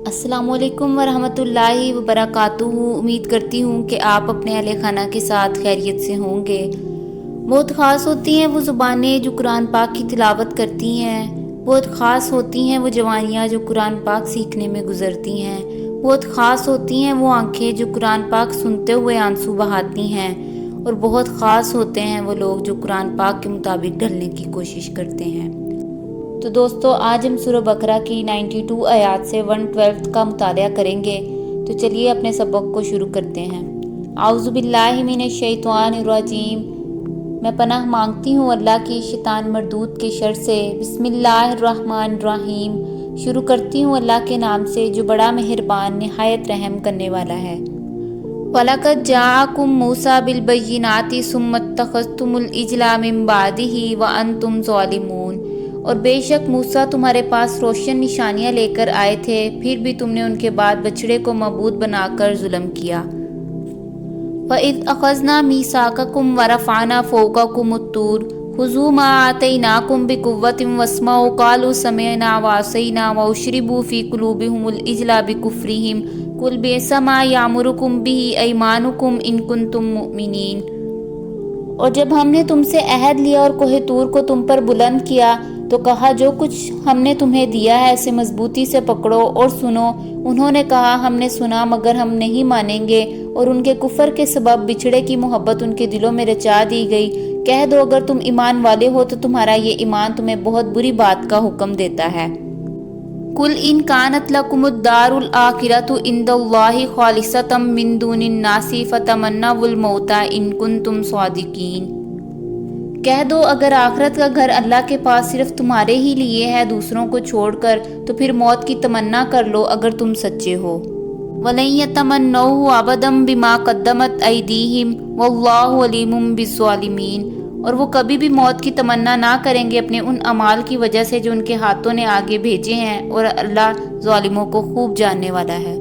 السلام علیکم ورحمۃ اللہ وبرکاتہ۔ امید کرتی ہوں کہ آپ اپنے اہل خانہ کے ساتھ خیریت سے ہوں گے۔ بہت خاص ہوتی ہیں وہ زبانیں جو قرآن پاک کی تلاوت کرتی ہیں، بہت خاص ہوتی ہیں وہ جوانیاں جو قرآن پاک سیکھنے میں گزرتی ہیں، بہت خاص ہوتی ہیں وہ آنکھیں جو قرآن پاک سنتے ہوئے آنسو بہاتی ہیں، اور بہت خاص ہوتے ہیں وہ لوگ جو قرآن پاک کے مطابق ڈھلنے کی کوشش کرتے ہیں۔ تو دوستو، آج ہم سورہ بقرہ کی 92 آیات سے 112 کا مطالعہ کریں گے۔ تو چلیے اپنے سبق کو شروع کرتے ہیں۔ اعوذ باللہ من الشیطان الرجیم۔ میں پناہ مانگتی ہوں اللہ کی شیطان مردود کے شر سے۔ بسم اللہ الرحمن الرحیم۔ شروع کرتی ہوں اللہ کے نام سے جو بڑا مہربان نہایت رحم کرنے والا ہے۔ وَلَقَدْ جَاءَكُم مُوسَىٰ بِالْبَيِّنَاتِ ثُمَّ اتَّخَذْتُمُ الْعِجْلَ مِن بَعْدِهِ وَأَنْتُمْ ظَالِمُونَ۔ اور بے شک موسیٰ تمہارے پاس روشن نشانیاں لے کر آئے تھے، پھر بھی تم نے ان کے بعد بچڑے کو معبود بنا کر ظلم کیا۔ وَإِذْ أَخَذْنَا مِيثَاقَكُمْ وَرَفَعْنَا فَوْقَكُمُ الطُّورَ خُذُوا مَا آتَيْنَاكُمْ بِقُوَّةٍ وَاسْمَعُوا قَالُوا سَمِعْنَا وَعَصَيْنَا وَأُشْرِبُوا فِي قُلُوبِهِمُ الْعِجْلَ بِكُفْرِهِمْ قُلْ بِئْسَ مَا يَأْمُرُكُمْ بِهِ أَيْمَانُكُمْ إِن كُنتُم مُّؤْمِنِينَ۔ اور جب ہم نے تم سے عہد لیا اور کوہ طور کو تم پر بلند کیا تو کہا جو کچھ ہم نے تمہیں دیا ہے اسے مضبوطی سے پکڑو اور سنو۔ انہوں نے کہا ہم نے سنا مگر ہم نہیں مانیں گے، اور ان کے کفر کے سبب بچھڑے کی محبت ان کے دلوں میں رچا دی گئی۔ کہہ دو اگر تم ایمان والے ہو تو تمہارا یہ ایمان تمہیں بہت بری بات کا حکم دیتا ہے۔ قُلْ إِنْ كَانَتْ لَكُمُ الدَّارُ الْآخِرَةُ عِندَ اللَّهِ خَالِصَةً مِّن دُونِ النَّاسِ فَتَمَنَّوُا الْمَوْتَ إِن كُنتُمْ صَادِقِينَ۔ کہہ دو اگر آخرت کا گھر اللہ کے پاس صرف تمہارے ہی لیے ہے دوسروں کو چھوڑ کر، تو پھر موت کی تمنا کر لو اگر تم سچے ہو۔ وَلَن يَتَمَنَّوْهُ أَبَدًا بِمَا قَدَّمَتْ أَيْدِيهِمْ وَاللَّهُ عَلِيمٌ بِالظَّالِمِينَ۔ اور وہ کبھی بھی موت کی تمنا نہ کریں گے اپنے ان اعمال کی وجہ سے جو ان کے ہاتھوں نے آگے بھیجے ہیں، اور اللہ ظالموں کو خوب جاننے والا ہے۔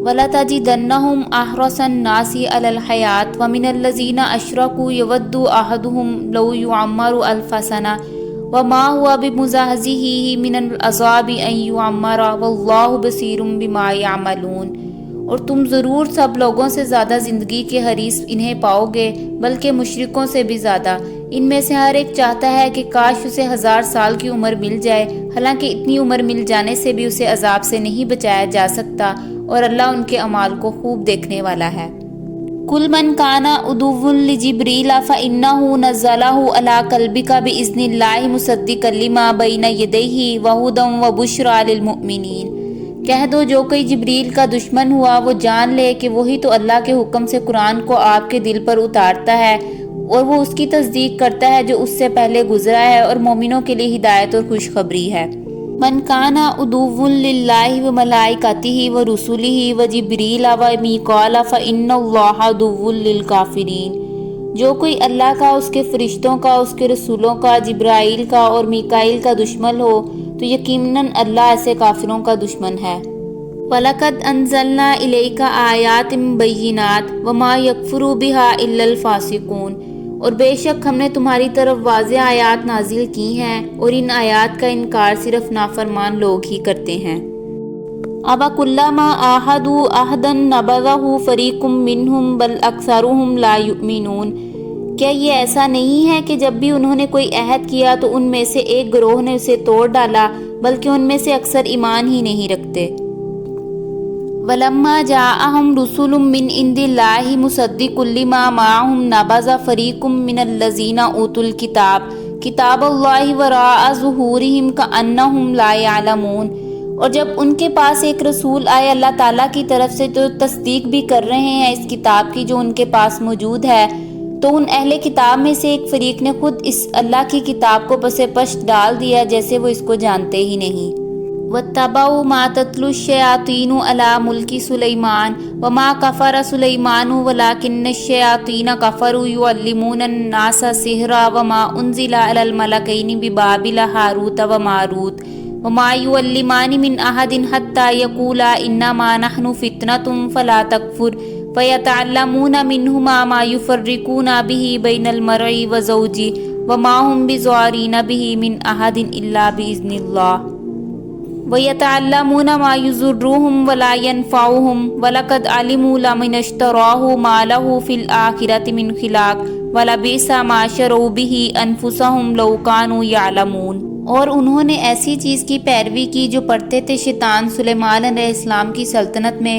وَلَتَجِدَنَّهُمْ أَحْرَصَ النَّاسِ عَلَى الْحَيَاةِ وَمِنَ الَّذِينَ أَشْرَكُوا يَوَدُّ أَحَدُهُمْ لَوْ يُعَمَّرُ أَلْفَ سَنَةٍ وَمَا هُوَ بِمُزَحْزِحِهِ مِنَ الْعَذَابِ أَن يُعَمَّرَ وَاللَّهُ بَصِيرٌ بِمَا يَعْمَلُونَ۔ اور تم ضرور سب لوگوں سے زیادہ زندگی کے حریص انہیں پاؤ گے، بلکہ مشرکوں سے بھی زیادہ۔ ان میں سے ہر ایک چاہتا ہے کہ کاش اسے 1000 سال کی عمر مل جائے، حالانکہ اتنی عمر مل جانے سے بھی اسے عذاب سے نہیں بچایا جا سکتا، اور اللہ ان کے اعمال کو خوب دیکھنے والا ہے۔ قُلْ مَنْ كَانَ عَدُوًّا لِجِبْرِيلَ فَإِنَّهُ نَزَّلَهُ عَلَىٰ قَلْبِكَ بِإِذْنِ اللَّهِ مُصَدِّقًا لِمَا بَيْنَ يَدَيْهِ وَهُدًى وَبُشْرَىٰ لِلْمُؤْمِنِينَ۔ کہہ دو جو کوئی جبریل کا دشمن ہوا وہ جان لے کہ وہی تو اللہ کے حکم سے قرآن کو آپ کے دل پر اتارتا ہے، اور وہ اس کی تصدیق کرتا ہے جو اس سے پہلے گزرا ہے، اور مومنوں کے لیے ہدایت اور خوشخبری ہے۔ مَنْ كَانَ عَدُوًّا لِلَّهِ وَمَلَائِكَتِهِ وَرُسُلِهِ وَجِبْرِيلَ وَمِيكَالَ فَإِنَّ اللَّهَ عَدُوٌّ لِلْكَافِرِينَ۔ جو کوئی اللہ کا، اس کے فرشتوں کا، اس کے رسولوں کا، جبرائیل کا اور میکائیل کا دشمن ہو تو یقیناً اللہ ایسے کافروں کا دشمن ہے۔ وَلَقَدْ أَنزَلْنَا إِلَيْكَ آيَاتٍ بَيِّنَاتٍ وَمَا يَكْفُرُ بِهَا إِلَّا الْفَاسِقُونَ۔ اور بے شک ہم نے تمہاری طرف واضح آیات نازل کی ہیں، اور ان آیات کا انکار صرف نافرمان لوگ ہی کرتے ہیں۔ أَوَكُلَّمَا عَاهَدُوا عَهْدًا نَبَذَهُ فَرِيقٌ مِّنْهُمْ بَلْ أَكْثَرُهُمْ لَا يُؤْمِنُونَ۔ کیا یہ ایسا نہیں ہے کہ جب بھی انہوں نے کوئی عہد کیا تو ان میں سے ایک گروہ نے اسے توڑ ڈالا، بلکہ ان میں سے اکثر ایمان ہی نہیں رکھتے۔ وَلَمَّا جَاءَهُمْ رُسُلٌ مِّنْ عِندِ اللَّهِ مُصَدِّقٌ لِّمَا مَعَهُمْ نَبَذَ فَرِيقٌ مِّنَ الَّذِينَ أُوتُوا الْكِتَابَ كِتَابَ اللَّهِ وَرَاءَ ظُهُورِهِمْ كَأَنَّهُمْ لَا يَعْلَمُونَ۔ اور جب ان کے پاس ایک رسول آئے اللہ تعالیٰ کی طرف سے تو تصدیق بھی کر رہے ہیں اس کتاب کی جو ان کے پاس موجود ہے، تو ان اہل کتاب میں سے ایک فریق نے خود اس اللہ کی کتاب کو پس پشت ڈال دیا جیسے وہ اس کو جانتے ہی نہیں۔ وَاتَّبَعُوا مَا تَتْلُو الشَّيَاطِينُ عَلَىٰ مُلْكِ سُلَيْمَانَ وَمَا كَفَرَ سُلَيْمَانُ وَلَٰكِنَّ الشَّيَاطِينَ كَفَرُوا يُعَلِّمُونَ النَّاسَ السِّحْرَ وَمَا أُنزِلَ عَلَى الْمَلَكَيْنِ بِبَابِلَ هَارُوتَ وَمَارُوتَ وَمَا يُعَلِّمَانِ مِنْ أَحَدٍ حَتَّىٰ يَقُولَا إِنَّمَا نَحْنُ فِتْنَةٌ فَلَا تَكْفُرْ فَيَتَعَلَّمُونَ مِنْهُمَا مَا يُفَرِّقُونَ بِهِ بَيْنَ الْمَرْءِ وَزَوْجِهِ وَمَا هُمْ بِضَارِّينَ بِهِ مِنْ أَحَدٍ إِلَّا بِإِذْنِ اللَّهِ۔ وَيَتَعَلَّمُونَ مَا يَضُرُّهُمْ وَلَا يَنفَعُهُمْ وَلَقَدْ عَلِمُوا لَمَنِ اشْتَرَاهُ مَا لَهُ فِي الْآخِرَةِ مِنْ خِلَاقٍ وَلَبِئْسَ مَا شَرَوْا بِهِ أَنفُسَهُمْ لَوْ كَانُوا يَعْلَمُونَ۔ اور انہوں نے ایسی چیز کی پیروی کی جو پڑھتے تھے شیطان سلیمان علیہ السلام کی سلطنت میں،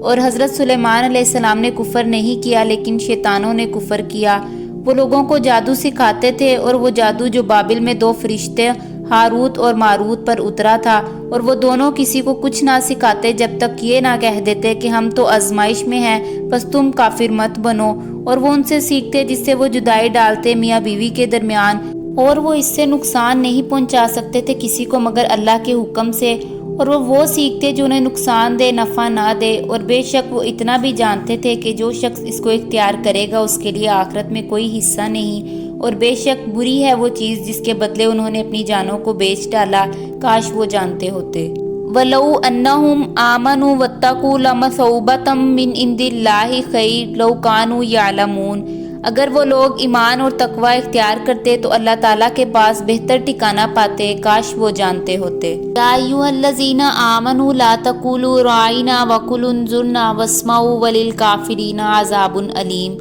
اور حضرت سلیمان علیہ السلام نے کفر نہیں کیا لیکن شیطانوں نے کفر کیا۔ وہ لوگوں کو جادو سکھاتے تھے، اور وہ جادو جو بابل میں دو فرشتے ہاروت اور ماروت پر اترا تھا، اور وہ دونوں کسی کو کچھ نہ سکھاتے جب تک یہ نہ کہہ دیتے کہ ہم تو آزمائش میں ہیں، بس تم کافر مت بنو۔ اور وہ ان سے سیکھتے جس سے وہ جدائی ڈالتے میاں بیوی کے درمیان، اور وہ اس سے نقصان نہیں پہنچا سکتے تھے کسی کو مگر اللہ کے حکم سے، اور وہ سیکھتے جو انہیں نقصان دے نفع نہ دے۔ اور بے شک وہ اتنا بھی جانتے تھے کہ جو شخص اس کو اختیار کرے گا اس کے لیے آخرت میں کوئی حصہ نہیں، اور بے شک بری ہے وہ چیز جس کے بدلے انہوں نے اپنی جانوں کو بیچ ڈالا، کاش وہ جانتے ہوتے۔ وَلَوْ أَنَّهُمْ آمَنُوا وَاتَّقُوا لَمَثُوبَةٌ مِّنْ عِندِ اللَّهِ خَيْرٌ لَوْ كَانُوا يَعْلَمُونَ۔ اگر وہ لوگ ایمان اور تقوی اختیار کرتے تو اللہ تعالیٰ کے پاس بہتر ٹھکانہ پاتے، کاش وہ جانتے ہوتے۔ یا ایھا الذین آمنوا لا تقولوا راعینا وقولوا انظرنا واسمعوا وللکافرین عذاب علیم۔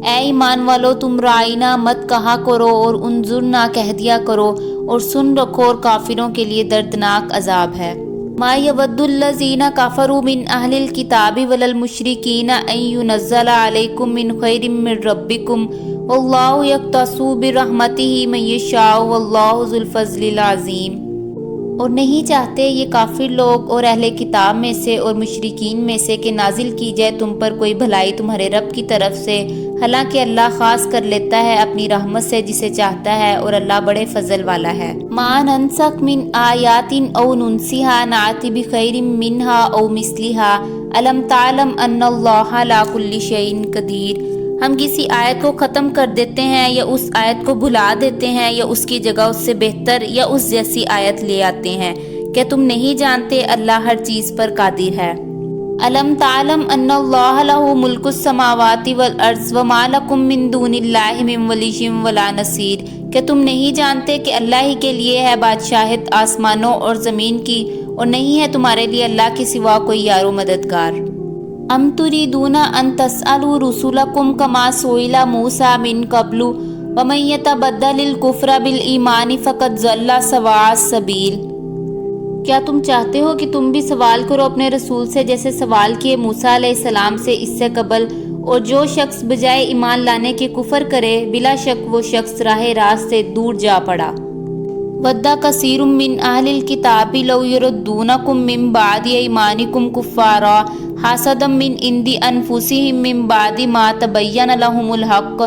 اے ایمان والو، تم راعینا مت کہا کرو اور انظرنا کہہ دیا کرو، اور سن رکھو اور کافروں کے لیے دردناک عذاب ہے۔ ما یود الذین کفروا من اہل الکتاب ولا المشرکین ان ینزل علیکم من خیر من ربکم واللہ یختص برحمتہ من یشاء واللہ ذو الفضل العظیم۔ اور نہیں چاہتے یہ کافر لوگ اور اہل کتاب میں سے اور مشرکین میں سے کہ نازل کی جائے تم پر کوئی بھلائی تمہارے رب کی طرف سے، حالانکہ اللہ خاص کر لیتا ہے اپنی رحمت سے جسے چاہتا ہے، اور اللہ بڑے فضل والا ہے۔ ما ننسخ من آیات او ننسها نأتی بخیر منہا او مثلہا الم تعلم ان اللہ علی کل شیء قدیر۔ ہم کسی آیت کو ختم کر دیتے ہیں یا اس آیت کو بھلا دیتے ہیں یا اس کی جگہ اس سے بہتر یا اس جیسی آیت لے آتے ہیں، کیا تم نہیں جانتے اللہ ہر چیز پر قادر ہے؟ الم تعلم ان اللہ لہ ملک السماوات والارض وما لکم من دون اللہ من ولی ولا نصیر۔ کیا تم نہیں جانتے کہ اللہ ہی کے لیے ہے بادشاہت آسمانوں اور زمین کی، اور نہیں ہے تمہارے لیے اللہ کے سوا کوئی یار و مددگار؟ ام تریدون ان تسألوا رسولکم کما سئل موسیٰ من قبل ومن یتبدل الکفر بالایمان فقد ضل سواء السبیل۔ کیا تم چاہتے ہو کہ تم بھی سوال کرو اپنے رسول سے جیسے سوال کیے موسیٰ علیہ السلام سے اس سے قبل، اور جو شخص بجائے ایمان لانے کے کفر کرے بلا شک وہ شخص راہ راست سے دور جا پڑا۔ وَدَّ كَثِيرٌ مِّنْ أَهْلِ الْكِتَابِ لَوْ يُرُدُّونَكُم مِّن بَعْدِ أَيْمَانِكُمْ كُفَّارًا حَسَدًا مِّنْ عِندِ أَنفُسِهِم مِّن بَعْدِ مَا تَبَيَّنَ لَهُمُ الْحَقُّ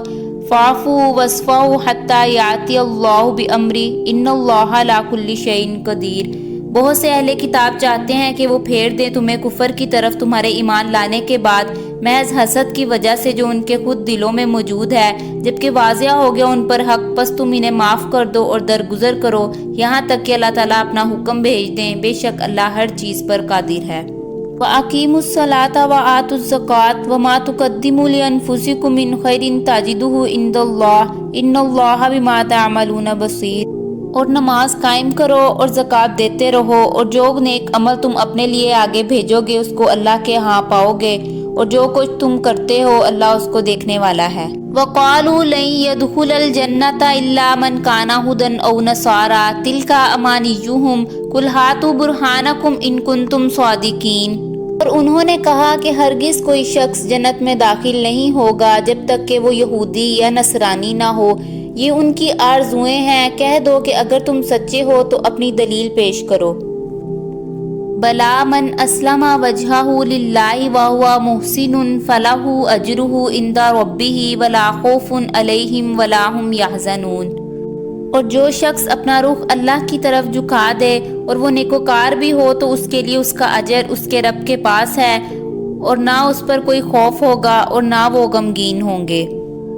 فَاعْفُوا وَاصْفَحُوا حَتَّىٰ يَأْتِيَ اللَّهُ بِأَمْرِهِ إِنَّ اللَّهَ عَلَىٰ كُلِّ شَيْءٍ قَدِيرٌ۔ بہت سے اہل کتاب چاہتے ہیں کہ وہ پھیر دیں تمہیں کفر کی طرف تمہارے ایمان لانے کے بعد، محض حسد کی وجہ سے جو ان کے خود دلوں میں موجود ہے، جبکہ واضح ہو گیا ان پر حق، پس تم انہیں معاف کر دو اور درگزر کرو یہاں تک کہ اللہ تعالیٰ اپنا حکم بھیج دیں، بے شک اللہ ہر چیز پر قادر ہے۔ وَأَقِیمُوا الصَّلَاةَ وَآتُوا الزَّکَاةَ وَمَا تُقَدِّمُوا لِأَنفُسِکُم مِّن خَیْرٍ تَجِدُوهُ عِندَ اللَّهِ إِنَّ اللَّهَ بِمَا تَعْمَلُونَ بَصِیر۔ اور نماز قائم کرو اور زکوٰۃ دیتے رہو، اور جو نیک عمل تم اپنے لیے آگے بھیجو گے اس کو اللہ کے ہاں پاؤ گے، اور جو کچھ تم کرتے ہو اللہ اس کو دیکھنے والا ہے۔ وَقَالُوا لَن يَدْخُلَ الْجَنَّةَ إِلَّا مَنْ كَانَ هُودًا أَوْ نَصَارَىٰ تِلْكَ أَمَانِيُّهُمْ قُلْ هَاتُوا بُرْهَانَكُمْ إِن كُنتُمْ صَادِقِينَ۔ اور انہوں نے کہا کہ ہرگز کوئی شخص جنت میں داخل نہیں ہوگا جب تک کہ وہ یہودی یا نصرانی نہ ہو، یہ ان کی آرزوئیں ہیں، کہہ دو کہ اگر تم سچے ہو تو اپنی دلیل پیش کرو۔ بلا من اسلم وجہہ للہ وہو محسن فلہ اجرہ عند ربہ ولا خوف علیہم ولا ہم یحزنون۔ اور جو شخص اپنا رخ اللہ کی طرف جھکا دے اور وہ نیکوکار بھی ہو تو اس کے لیے اس کا اجر اس کے رب کے پاس ہے، اور نہ اس پر کوئی خوف ہوگا اور نہ وہ غمگین ہوں گے۔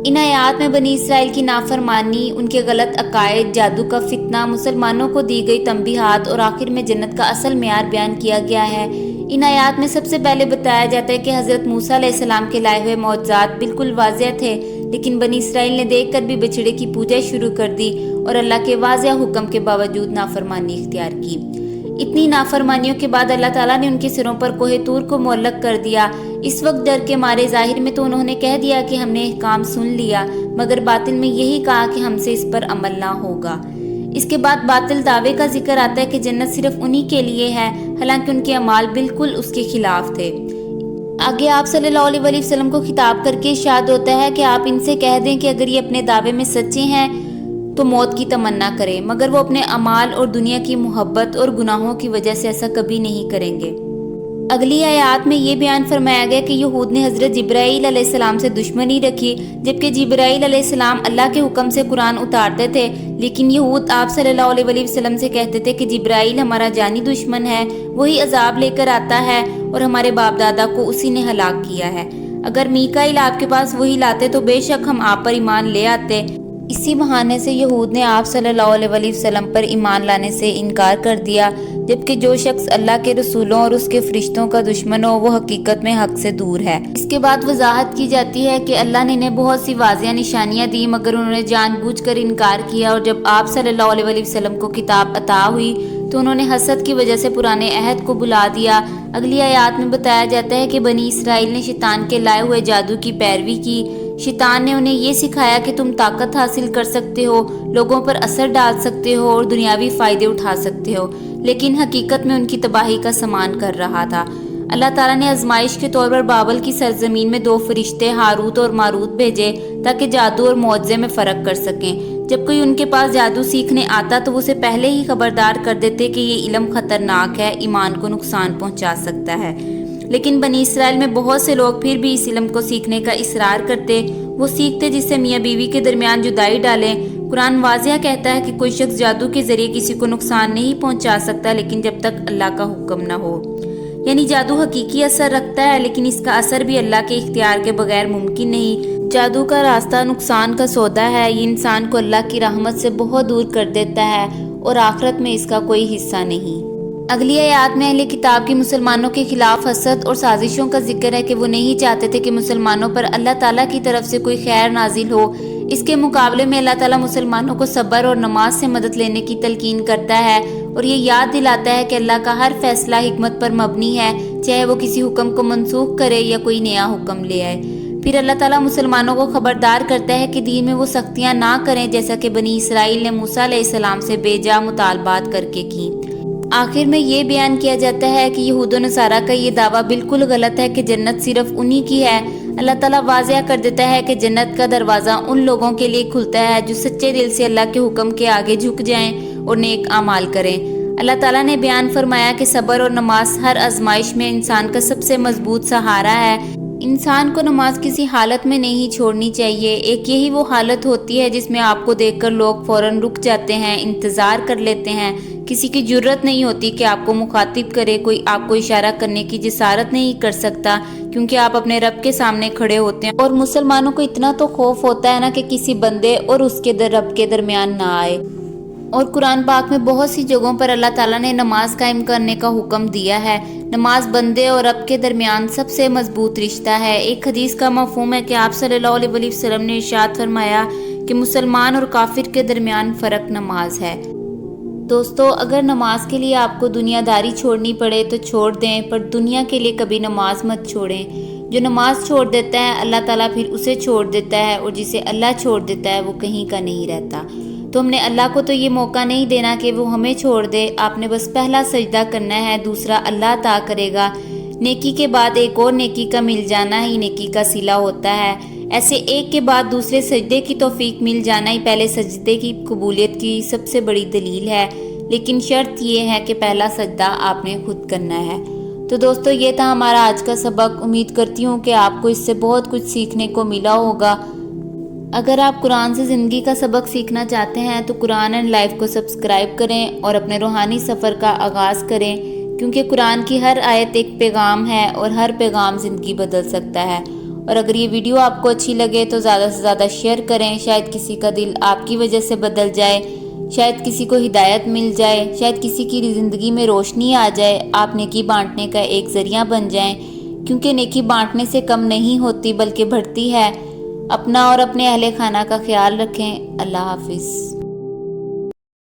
ان آیات میں بنی اسرائیل کی نافرمانی، ان کے غلط عقائد، جادو کا فتنہ، مسلمانوں کو دی گئی تنبیہات اور آخر میں جنت کا اصل معیار بیان کیا گیا ہے۔ ان آیات میں سب سے پہلے بتایا جاتا ہے کہ حضرت موسیٰ علیہ السلام کے لائے ہوئے معجزات بالکل واضح تھے، لیکن بنی اسرائیل نے دیکھ کر بھی بچڑے کی پوجا شروع کر دی اور اللہ کے واضح حکم کے باوجود نافرمانی اختیار کی۔ اتنی نافرمانیوں کے بعد اللہ تعالیٰ نے ان کے سروں پر کوہ طور کو معلق کر دیا۔ اس وقت ڈر کے مارے ظاہر میں تو انہوں نے کہہ دیا کہ ہم نے احکام سن لیا، مگر باطن میں یہی کہا کہ ہم سے اس پر عمل نہ ہوگا۔ اس کے بعد باطل دعوے کا ذکر آتا ہے کہ جنت صرف انہی کے لیے ہے، حالانکہ ان کے اعمال بالکل اس کے خلاف تھے۔ آگے آپ صلی اللہ علیہ وآلہ وسلم کو خطاب کر کے ارشاد ہوتا ہے کہ آپ ان سے کہہ دیں کہ اگر یہ اپنے دعوے میں سچے ہیں تو موت کی تمنا کریں، مگر وہ اپنے اعمال اور دنیا کی محبت اور گناہوں کی وجہ سے ایسا کبھی نہیں کریں گے۔ اگلی آیات میں یہ بیان فرمایا گیا کہ یہود نے حضرت جبرائیل علیہ السلام سے دشمنی رکھی، جبکہ جبرائیل علیہ السلام اللہ کے حکم سے قرآن اتارتے تھے، لیکن یہود آپ صلی اللہ علیہ وآلہ وسلم سے کہتے تھے کہ جبرائیل ہمارا جانی دشمن ہے، وہی عذاب لے کر آتا ہے اور ہمارے باپ دادا کو اسی نے ہلاک کیا ہے۔ اگر میکائیل آپ کے پاس وہی لاتے تو بے شک ہم آپ پر ایمان لے آتے۔ اسی بہانے سے یہود نے آپ صلی اللہ علیہ وآلہ وسلم پر ایمان لانے سے انکار کر دیا، جبکہ جو شخص اللہ کے رسولوں اور اس کے فرشتوں کا دشمن ہو وہ حقیقت میں حق سے دور ہے۔ اس کے بعد وضاحت کی جاتی ہے کہ اللہ نے انہیں بہت سی واضح نشانیاں دی، مگر انہوں نے جان بوجھ کر انکار کیا، اور جب آپ صلی اللہ علیہ وآلہ وسلم کو کتاب عطا ہوئی تو انہوں نے حسد کی وجہ سے پرانے عہد کو بھلا دیا۔ اگلی آیات میں بتایا جاتا ہے کہ بنی اسرائیل نے شیطان کے لائے ہوئے جادو کی پیروی کی۔ شیطان نے انہیں یہ سکھایا کہ تم طاقت حاصل کر سکتے ہو، لوگوں پر اثر ڈال سکتے ہو اور دنیاوی فائدے اٹھا سکتے ہو، لیکن حقیقت میں ان کی تباہی کا سامان کر رہا تھا۔ اللہ تعالیٰ نے آزمائش کے طور پر بابل کی سرزمین میں 2 فرشتے ہاروت اور ماروت بھیجے تاکہ جادو اور معجزے میں فرق کر سکیں۔ جب کوئی ان کے پاس جادو سیکھنے آتا تو وہ اسے پہلے ہی خبردار کر دیتے کہ یہ علم خطرناک ہے، ایمان کو نقصان پہنچا سکتا ہے۔ لیکن بنی اسرائیل میں بہت سے لوگ پھر بھی اس علم کو سیکھنے کا اصرار کرتے، وہ سیکھتے جس سے میاں بیوی کے درمیان جدائی ڈالیں۔ قرآن واضح کہتا ہے کہ کوئی شخص جادو کے ذریعے کسی کو نقصان نہیں پہنچا سکتا لیکن جب تک اللہ کا حکم نہ ہو، یعنی جادو حقیقی اثر رکھتا ہے لیکن اس کا اثر بھی اللہ کے اختیار کے بغیر ممکن نہیں۔ جادو کا راستہ نقصان کا سودا ہے، یہ انسان کو اللہ کی رحمت سے بہت دور کر دیتا ہے اور آخرت میں اس کا کوئی حصہ نہیں۔ اگلی آیات میں اہل کتاب کی مسلمانوں کے خلاف حسد اور سازشوں کا ذکر ہے کہ وہ نہیں چاہتے تھے کہ مسلمانوں پر اللہ تعالیٰ کی طرف سے کوئی خیر نازل ہو۔ اس کے مقابلے میں اللہ تعالیٰ مسلمانوں کو صبر اور نماز سے مدد لینے کی تلقین کرتا ہے اور یہ یاد دلاتا ہے کہ اللہ کا ہر فیصلہ حکمت پر مبنی ہے، چاہے وہ کسی حکم کو منسوخ کرے یا کوئی نیا حکم لے آئے۔ پھر اللہ تعالیٰ مسلمانوں کو خبردار کرتا ہے کہ دین میں وہ سختیاں نہ کریں جیسا کہ بنی اسرائیل نے موسیٰ علیہ السلام سے بے جا مطالبات کر کے کی۔ آخر میں یہ بیان کیا جاتا ہے کہ یہود و نصارہ کا یہ دعویٰ بالکل غلط ہے کہ جنت صرف انہی کی ہے۔ اللہ تعالیٰ واضح کر دیتا ہے کہ جنت کا دروازہ ان لوگوں کے لیے کھلتا ہے جو سچے دل سے اللہ کے حکم کے آگے جھک جائیں اور نیک اعمال کریں۔ اللہ تعالیٰ نے بیان فرمایا کہ صبر اور نماز ہر آزمائش میں انسان کا سب سے مضبوط سہارا ہے۔ انسان کو نماز کسی حالت میں نہیں چھوڑنی چاہیے۔ ایک یہی وہ حالت ہوتی ہے جس میں آپ کو دیکھ کر لوگ فوراً رک جاتے ہیں، انتظار کر لیتے ہیں، کسی کی جرت نہیں ہوتی کہ آپ کو مخاطب کرے، کوئی آپ کو اشارہ کرنے کی جسارت نہیں کر سکتا کیونکہ آپ اپنے رب کے سامنے کھڑے ہوتے ہیں، اور مسلمانوں کو اتنا تو خوف ہوتا ہے نا کہ کسی بندے اور اس کے رب کے درمیان نہ آئے۔ اور قرآن پاک میں بہت سی جگہوں پر اللہ تعالیٰ نے نماز قائم کرنے کا حکم دیا ہے۔ نماز بندے اور رب کے درمیان سب سے مضبوط رشتہ ہے۔ ایک حدیث کا مفہوم ہے کہ آپ صلی اللہ علیہ وآلہ وسلم نے ارشاد فرمایا کہ مسلمان اور کافر کے درمیان فرق نماز ہے۔ دوستو، اگر نماز کے لیے آپ کو دنیا داری چھوڑنی پڑے تو چھوڑ دیں، پر دنیا کے لیے کبھی نماز مت چھوڑیں۔ جو نماز چھوڑ دیتا ہے اللہ تعالیٰ پھر اسے چھوڑ دیتا ہے، اور جسے اللہ چھوڑ دیتا ہے وہ کہیں کا نہیں رہتا۔ تو ہم نے اللہ کو تو یہ موقع نہیں دینا کہ وہ ہمیں چھوڑ دے، آپ نے بس پہلا سجدہ کرنا ہے، دوسرا اللہ عطا کرے گا۔ نیکی کے بعد ایک اور نیکی کا مل جانا ہی نیکی کا صلہ ہوتا ہے۔ ایسے ایک کے بعد دوسرے سجدے کی توفیق مل جانا ہی پہلے سجدے کی قبولیت کی سب سے بڑی دلیل ہے، لیکن شرط یہ ہے کہ پہلا سجدہ آپ نے خود کرنا ہے۔ تو دوستو، یہ تھا ہمارا آج کا سبق۔ امید کرتی ہوں کہ آپ کو اس سے بہت کچھ سیکھنے کو ملا ہوگا۔ اگر آپ قرآن سے زندگی کا سبق سیکھنا چاہتے ہیں تو قرآن اینڈ لائف کو سبسکرائب کریں اور اپنے روحانی سفر کا آغاز کریں، کیونکہ قرآن کی ہر آیت ایک پیغام ہے اور ہر پیغام زندگی بدل سکتا ہے۔ اور اگر یہ ویڈیو آپ کو اچھی لگے تو زیادہ سے زیادہ شیئر کریں، شاید کسی کا دل آپ کی وجہ سے بدل جائے، شاید کسی کو ہدایت مل جائے، شاید کسی کی زندگی میں روشنی آ جائے، آپ نیکی بانٹنے کا ایک ذریعہ بن جائیں، کیونکہ نیکی بانٹنے سے کم نہیں ہوتی بلکہ بڑھتی ہے۔ اپنا اور اپنے اہل خانہ کا خیال رکھیں۔ اللہ حافظ۔